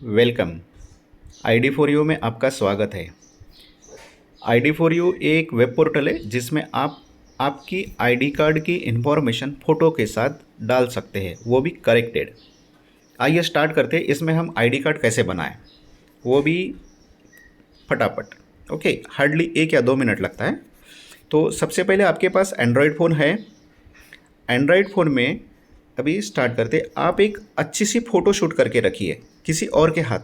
Welcome. ID for you में आपका स्वागत है। ID फॉर यू एक वेब पोर्टल है जिसमें आप आपकी ID कार्ड की इंफॉर्मेशन फ़ोटो के साथ डाल सकते हैं, वो भी करेक्टेड। आइए स्टार्ट करते हैं। इसमें हम ID कार्ड कैसे बनाएं, वो भी फटाफट। ओके, हार्डली 1 या 2 मिनट लगता है। तो सबसे पहले आपके पास एंड्रॉयड फ़ोन है। एंड्रॉयड फ़ोन में अभी स्टार्ट करते, आप एक अच्छी सी फ़ोटो शूट करके रखिए किसी और के हाथ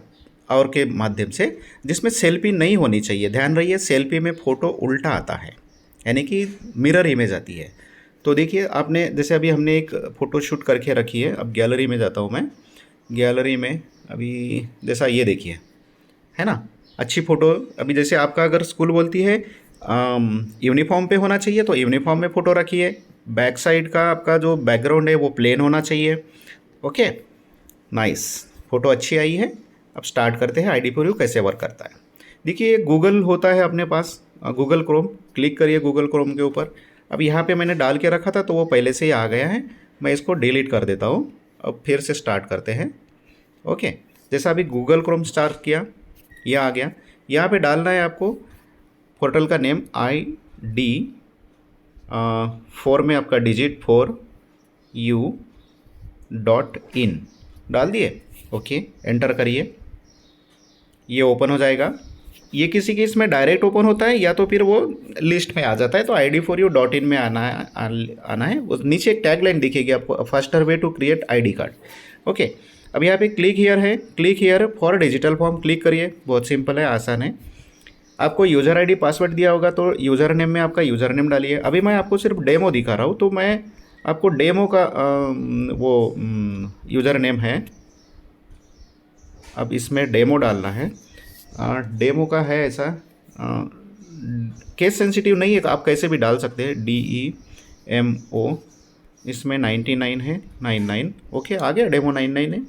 और के माध्यम से, जिसमें सेल्फी नहीं होनी चाहिए। ध्यान रहिए, सेल्फी में फ़ोटो उल्टा आता है, यानी कि मिरर इमेज आती है। तो देखिए, आपने जैसे अभी हमने एक फ़ोटो शूट करके रखी है। अब गैलरी में जाता हूँ मैं। गैलरी में अभी जैसा ये देखिए, है ना, अच्छी फ़ोटो। अभी जैसे आपका अगर स्कूल बोलती है यूनिफॉर्म पे होना चाहिए, तो यूनिफॉर्म में फ़ोटो रखिए। बैक साइड का आपका जो बैकग्राउंड है वो प्लेन होना चाहिए। ओके, नाइस, फ़ोटो अच्छी आई है। अब स्टार्ट करते हैं ID फॉर यू कैसे वर्क करता है। देखिए, गूगल होता है अपने पास, गूगल क्रोम। क्लिक करिए गूगल क्रोम के ऊपर। अब यहाँ पे मैंने डाल के रखा था तो वो पहले से ही आ गया है। मैं इसको डिलीट कर देता हूँ। अब फिर से स्टार्ट करते हैं। ओके, जैसा अभी गूगल क्रोम स्टार्ट किया, यह आ गया। यहाँ पे डालना है आपको पोर्टल का नेम ID 4 में आपका डिजिट 4u.in डाल दिए। ओके, एंटर करिए। ये ओपन हो जाएगा। ये किसी केस में डायरेक्ट ओपन होता है या तो फिर वो लिस्ट में आ जाता है। तो ID4u.in में आना है। उस नीचे एक टैगलाइन दिखेगी आपको, faster way to create ID card. Okay, अब यहाँ पे क्लिक हियर है, click here for digital form click करिए। बहुत सिंपल है, आसान है। आपको यूज़र ID पासवर्ड दिया होगा, तो यूज़र नेम में आपका यूज़र नेम डालिए। अभी मैं आपको सिर्फ डेमो दिखा रहा हूँ, तो मैं आपको डेमो का वो यूज़र नेम है। अब इसमें डेमो डालना है। डेमो का है ऐसा, केस सेंसिटिव नहीं है तो आप कैसे भी डाल सकते हैं। DEMO, इसमें 99 है, 99। ओके, आ गया, डेमो 99 है।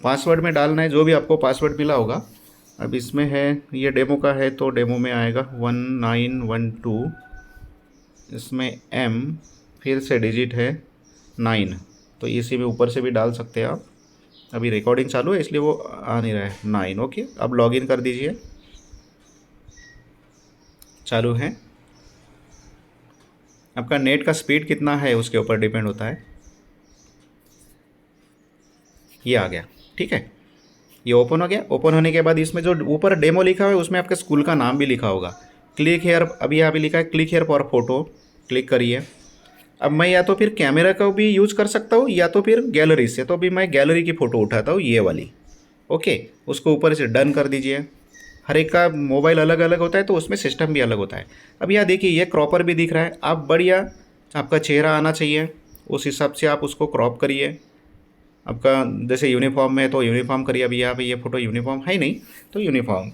पासवर्ड में डालना है जो भी आपको पासवर्ड मिला होगा। अब इसमें है, ये डेमो का है तो डेमो में आएगा 1912। इसमें M फिर से डिजिट है 9, तो इसी में ऊपर से भी डाल सकते हैं आप। अभी रिकॉर्डिंग चालू है इसलिए वो आ नहीं रहा है 9। ओके, अब लॉगिन कर दीजिए। चालू है। आपका नेट का स्पीड कितना है उसके ऊपर डिपेंड होता है। ये आ गया, ठीक है। ये ओपन हो गया। ओपन होने के बाद इसमें जो ऊपर डेमो लिखा हुआ है उसमें आपके स्कूल का नाम भी लिखा होगा। क्लिक हेयर, अभी यहाँ पे लिखा है click here for photo, click करिए। अब मैं या तो फिर कैमरा का भी यूज़ कर सकता हूँ या तो फिर गैलरी से, तो अभी मैं गैलरी की फ़ोटो उठाता हूँ, ये वाली। ओके, उसको ऊपर से डन कर दीजिए। हर एक का मोबाइल अलग अलग होता है तो उसमें सिस्टम भी अलग होता है। अब यहाँ देखिए, ये क्रॉपर भी दिख रहा है। आप बढ़िया, आपका चेहरा आना चाहिए, उस हिसाब से आप उसको क्रॉप करिए। आपका जैसे यूनिफॉर्म में है तो यूनिफॉर्म करिए। अभी यहाँ पे ये फ़ोटो यूनिफॉर्म है ही नहीं, तो यूनिफॉर्म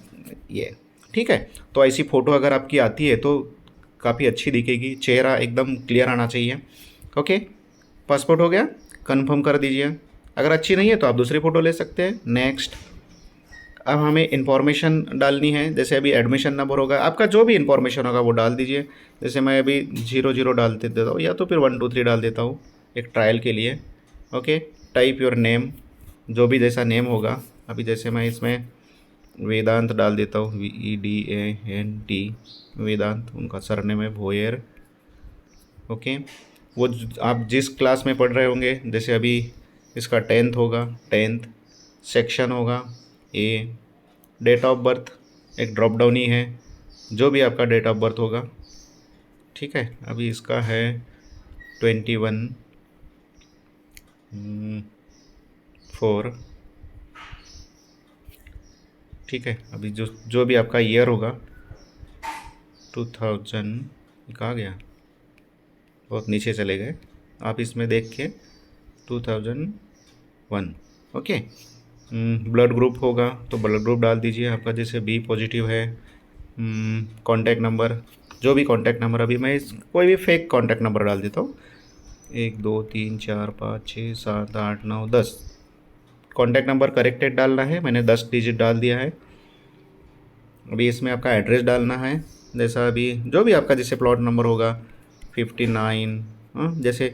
ये, ठीक है। तो ऐसी फ़ोटो अगर आपकी आती है तो काफ़ी अच्छी दिखेगी, चेहरा एकदम क्लियर आना चाहिए। ओके, पासपोर्ट हो गया, कंफर्म कर दीजिए। अगर अच्छी नहीं है तो आप दूसरी फ़ोटो ले सकते हैं। नेक्स्ट। अब हमें इन्फॉर्मेशन डालनी है, जैसे अभी एडमिशन नंबर होगा, आपका जो भी इन्फॉर्मेशन होगा वो डाल दीजिए। जैसे मैं अभी 00 डाल देता हूँ या तो फिर 123 डाल देता हूँ एक ट्रायल के लिए। ओके, टाइप योर नेम, जो भी जैसा नेम होगा। अभी जैसे मैं इसमें वेदांत डाल देता हूँ, VEDANT, वेदांत। उनका सरनेम है भोयर। ओके, वो आप जिस क्लास में पढ़ रहे होंगे, जैसे अभी इसका 10th होगा, 10th सेक्शन होगा A। डेट ऑफ बर्थ एक ड्रॉप डाउन ही है, जो भी आपका डेट ऑफ बर्थ होगा, ठीक है। अभी इसका है 21/4, ठीक है। अभी जो जो भी आपका ईयर होगा 2000, कहाँ गया, बहुत नीचे चले गए आप, इसमें देख के 2001। ओके, ब्लड ग्रुप होगा तो ब्लड ग्रुप डाल दीजिए आपका, जैसे B पॉजिटिव है। कॉन्टैक्ट नंबर, जो भी कॉन्टैक्ट नंबर, अभी मैं कोई भी फेक कॉन्टैक्ट नंबर डाल देता हूँ। 1 2 3 4 5 6 7 8 9 10 कॉन्टैक्ट नंबर करेक्टेड डालना है, मैंने 10 डिजिट डाल दिया है। अभी इसमें आपका एड्रेस डालना है, जैसा अभी जो भी आपका जैसे प्लॉट नंबर होगा 59, जैसे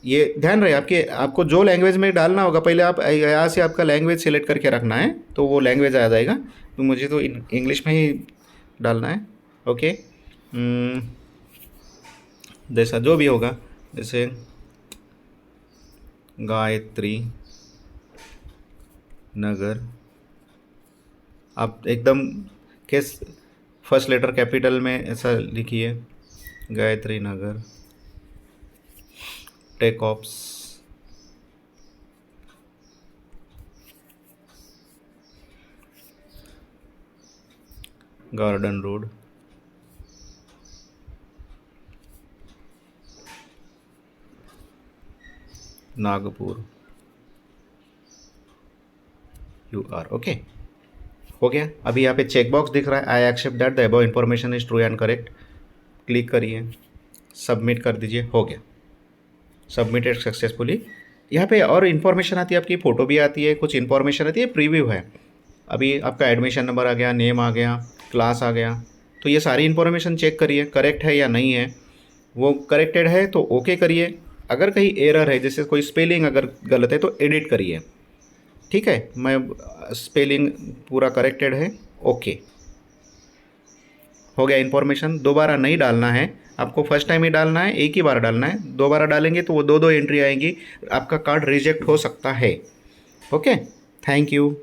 ये ध्यान रहे आपके, आपको जो लैंग्वेज में डालना होगा पहले आप यहाँ से आपका लैंग्वेज सिलेक्ट करके रखना है, तो वो लैंग्वेज आ जाएगा। तो मुझे तो इंग्लिश में ही डालना है। ओके, जैसा जो भी होगा, जैसे गायत्री नगर, आप एकदम किस फर्स्ट लेटर कैपिटल में ऐसा लिखिए, Gayatri Nagar tech ops garden road Nagpur UR। Okay, हो गया। अभी यहाँ पे चेक बॉक्स दिख रहा है, I accept that the above information is true and correct. Click करिए, सबमिट कर दीजिए, हो गया, सबमिटेड सक्सेसफुली। यहाँ पे और इन्फॉर्मेशन आती है, आपकी फ़ोटो भी आती है, कुछ इन्फॉर्मेशन आती है, प्रीव्यू है। अभी आपका एडमिशन नंबर आ गया, नेम आ गया, क्लास आ गया। तो ये सारी इन्फॉर्मेशन चेक करिए करेक्ट है या नहीं है। वो करेक्टेड है तो ओके करिए, अगर कहीं एरर है जैसे कोई स्पेलिंग अगर गलत है तो एडिट करिए। ठीक है, मैं स्पेलिंग पूरा करेक्टेड है, ओके हो गया। इन्फॉर्मेशन दोबारा नहीं डालना है आपको, फर्स्ट टाइम ही डालना है, एक ही बार डालना है। दोबारा डालेंगे तो वो दो एंट्री आएंगी, आपका कार्ड रिजेक्ट हो सकता है। Okay, thank you.